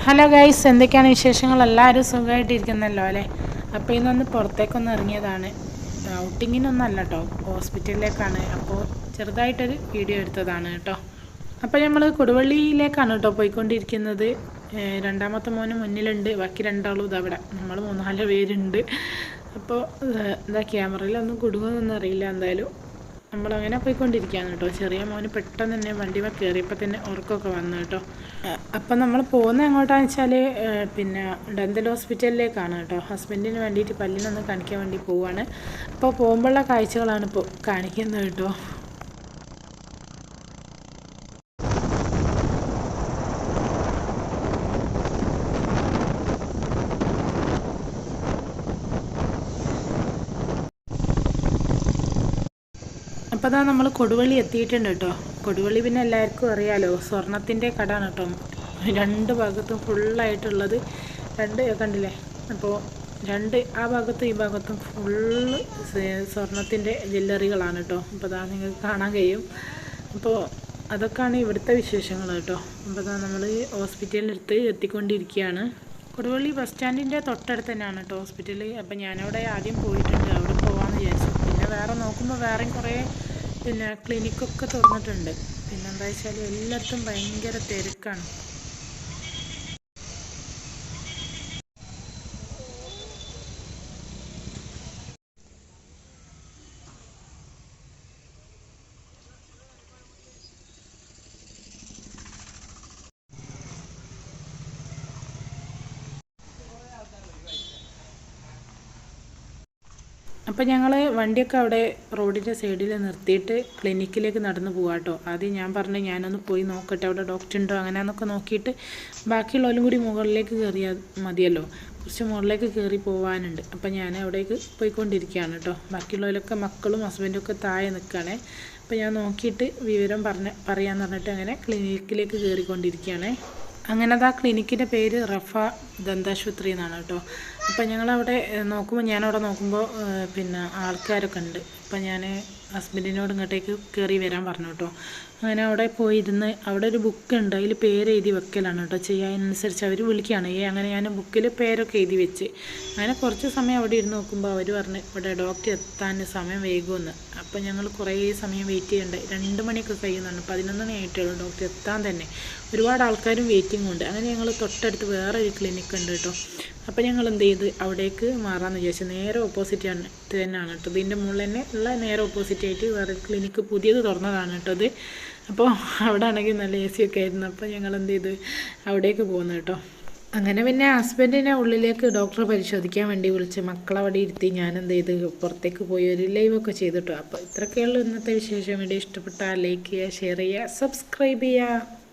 Hello guys, എന്തൊക്കെയാണ് വിശേഷങ്ങൾ? എല്ലാവരും സുഖമായിട്ടിരിക്കുന്നല്ലോ അല്ലേ? അപ്പോൾ ഇന്നൊന്ന് പുറത്തേക്കൊന്ന് ഇറങ്ങിയതാണ്. ഔട്ടിങ്ങിനൊന്നല്ല കേട്ടോ, ഹോസ്പിറ്റലിലേക്കാണ്. അപ്പോൾ ചെറുതായിട്ടൊരു വീഡിയോ എടുത്തതാണ് കേട്ടോ. അപ്പോൾ നമ്മൾ കൊടുവള്ളിയിലേക്കാണ് കേട്ടോ പോയിക്കൊണ്ടിരിക്കുന്നത്. രണ്ടാമത്തെ മോന് മുന്നിലുണ്ട്, ബാക്കി രണ്ടാളും ഇതവിടെ. നമ്മൾ 3-4 പേരുണ്ട്. അപ്പോൾ എന്താ ക്യാമറയിലൊന്നും കുടുങ്ങുമെന്നൊന്നും അറിയില്ല. എന്തായാലും നമ്മളങ്ങനെ പോയിക്കൊണ്ടിരിക്കുകയാണ് കേട്ടോ. ചെറിയ മോന് പെട്ടെന്ന് തന്നെ വണ്ടിയിൽ കയറിയപ്പോൾ തന്നെ ഉറക്കമൊക്കെ വന്നു കേട്ടോ. അപ്പം നമ്മൾ പോകുന്നത് എങ്ങോട്ടാണെന്ന് വെച്ചാൽ പിന്നെ ഡെൻ്റൽ ഹോസ്പിറ്റലിലേക്കാണ് കേട്ടോ. ഹസ്ബൻഡിന് വേണ്ടിയിട്ട് പല്ലിനൊന്ന് കാണിക്കാൻ വേണ്ടി പോവുകയാണ്. അപ്പോൾ പോകുമ്പോഴുള്ള കാഴ്ചകളാണ് ഇപ്പോൾ കാണിക്കുന്നത് കേട്ടോ. അപ്പോൾ അതാ നമ്മൾ കൊടുവള്ളി എത്തിയിട്ടുണ്ട് കേട്ടോ. കൊടുവള്ളി പിന്നെ എല്ലാവർക്കും അറിയാലോ, സ്വർണത്തിൻ്റെ കടയാണ് കേട്ടോ. 2 ഭാഗത്തും ഫുള്ളായിട്ടുള്ളത്, 2 കണ്ടില്ലേ? അപ്പോൾ ആ ഭാഗത്തും ഈ ഭാഗത്തും ഫുള്ള് സ്വർണത്തിൻ്റെ ജ്വല്ലറികളാണ് കേട്ടോ. അപ്പോൾ അതാ നിങ്ങൾക്ക് കാണാൻ കഴിയും. അപ്പോൾ അതൊക്കെയാണ് ഇവിടുത്തെ വിശേഷങ്ങൾ കേട്ടോ. അപ്പോൾ അതാ നമ്മൾ ഹോസ്പിറ്റലിനടുത്ത് എത്തിക്കൊണ്ടിരിക്കുകയാണ്. കൊടുവള്ളി ബസ് സ്റ്റാൻഡിൻ്റെ തൊട്ടടുത്ത് തന്നെയാണ് കേട്ടോ ഹോസ്പിറ്റൽ. അപ്പോൾ ഞാനവിടെ ആദ്യം പോയിട്ടുണ്ട്, അവിടെ പോകാമെന്ന് വിചാരിച്ചു. പിന്നെ വേറെ നോക്കുമ്പോൾ വേറെയും കുറേ ക്ലിനിക്കൊക്കെ തുറന്നിട്ടുണ്ട്. പിന്നെന്താ വെച്ചാൽ എല്ലായിടത്തും ഭയങ്കര തിരക്കാണ്. അപ്പോൾ ഞങ്ങൾ വണ്ടിയൊക്കെ അവിടെ റോഡിൻ്റെ സൈഡിൽ നിർത്തിയിട്ട് ക്ലിനിക്കിലേക്ക് നടന്നു പോകാം കേട്ടോ. ആദ്യം ഞാൻ പറഞ്ഞു ഞാനൊന്ന് പോയി നോക്കട്ടെ അവിടെ ഡോക്ടർ ഉണ്ടോ അങ്ങനെയാണെന്നൊക്കെ നോക്കിയിട്ട് ബാക്കിയുള്ളവരും കൂടി മുകളിലേക്ക് കയറിയാൽ മതിയല്ലോ. കുറച്ച് മുകളിലേക്ക് കയറി പോകാനുണ്ട്. അപ്പോൾ ഞാൻ അവിടേക്ക് പോയിക്കൊണ്ടിരിക്കുകയാണ് കേട്ടോ. ബാക്കിയുള്ളവരൊക്കെ മക്കളും ഹസ്ബൻഡും ഒക്കെ താഴെ നിൽക്കുകയാണേ. അപ്പോൾ ഞാൻ നോക്കിയിട്ട് വിവരം പറയാമെന്ന് പറഞ്ഞിട്ട് അങ്ങനെ ക്ലിനിക്കിലേക്ക് കയറിക്കൊണ്ടിരിക്കുകയാണേ. അങ്ങനെ ആ ക്ലിനിക്കിൻ്റെ പേര് റഫ ദന്താശുപത്രി എന്നാണ് കേട്ടോ. അപ്പം ഞങ്ങളവിടെ ഞാനവിടെ നോക്കുമ്പോൾ ആൾക്കാരൊക്കെ ഉണ്ട്. അപ്പം ഞാൻ ഹസ്ബൻഡിനോട് ഇങ്ങോട്ടേക്ക് കയറി വരാൻ പറഞ്ഞു കേട്ടോ. അങ്ങനെ അവിടെ പോയിരുന്ന് അവിടെ ഒരു ബുക്ക് ഉണ്ട്, അതിൽ പേര് എഴുതി വെക്കലാണ് കേട്ടോ ചെയ്യുക. അതിനനുസരിച്ച് അവർ വിളിക്കുകയാണ്. അങ്ങനെ ഞാൻ ബുക്കിൽ പേരൊക്കെ എഴുതി വെച്ച് അങ്ങനെ കുറച്ച് സമയം അവിടെ ഇരുന്ന് നോക്കുമ്പോൾ അവർ പറഞ്ഞ് ഇവിടെ ഡോക്ടർ എത്താൻ സമയം വൈകുമെന്ന്. അപ്പം ഞങ്ങൾ കുറേ സമയം വെയിറ്റ് ചെയ്യണ്ടേ, 2 മണിയൊക്കെ കഴിയുന്നുണ്ട്. 11 മണി ആയിട്ടുള്ളൂ ഡോക്ടർ എത്താൻ തന്നെ. ഒരുപാട് ആൾക്കാരും വെയിറ്റിംഗ് ഉണ്ട്. അങ്ങനെ ഞങ്ങൾ തൊട്ടടുത്ത് വേറൊരു ക്ലിനിക്ക് ഉണ്ട് കേട്ടോ. അപ്പോൾ ഞങ്ങൾ എന്ത് ചെയ്ത് അവിടേക്ക് മാറാമെന്ന് വിചാരിച്ചു. നേരെ ഓപ്പോസിറ്റ് തന്നെയാണ് കേട്ടോ. ഇതിൻ്റെ മുകളിൽ തന്നെ ഉള്ള നേരെ ഓപ്പോസിറ്റ് ആയിട്ട് വേറെ ക്ലിനിക്ക് പുതിയത് തുറന്നതാണ് കേട്ടോ അത്. അപ്പോൾ അവിടെ ആണെങ്കിൽ നല്ല AC ഒക്കെ ആയിരുന്നു. അപ്പോൾ ഞങ്ങൾ എന്ത് ചെയ്ത് അവിടേക്ക് പോകുന്നു കേട്ടോ. അങ്ങനെ പിന്നെ ഹസ്ബൻഡിനെ ഉള്ളിലേക്ക് ഡോക്ടർ പരിശോധിക്കാൻ വേണ്ടി വിളിച്ച് മക്കളവിടെ ഇരുത്തി ഞാൻ എന്ത് ചെയ്ത് പുറത്തേക്ക് പോയി ഒരു ലൈവൊക്കെ ചെയ്തിട്ടോ. അപ്പോൾ ഇത്രയൊക്കെയുള്ളൂ ഇന്നത്തെ വിശേഷം. വീഡിയോ ഇഷ്ടപ്പെട്ടാൽ ലൈക്ക് ചെയ്യുക, ഷെയർ ചെയ്യുക, സബ്സ്ക്രൈബ് ചെയ്യുക.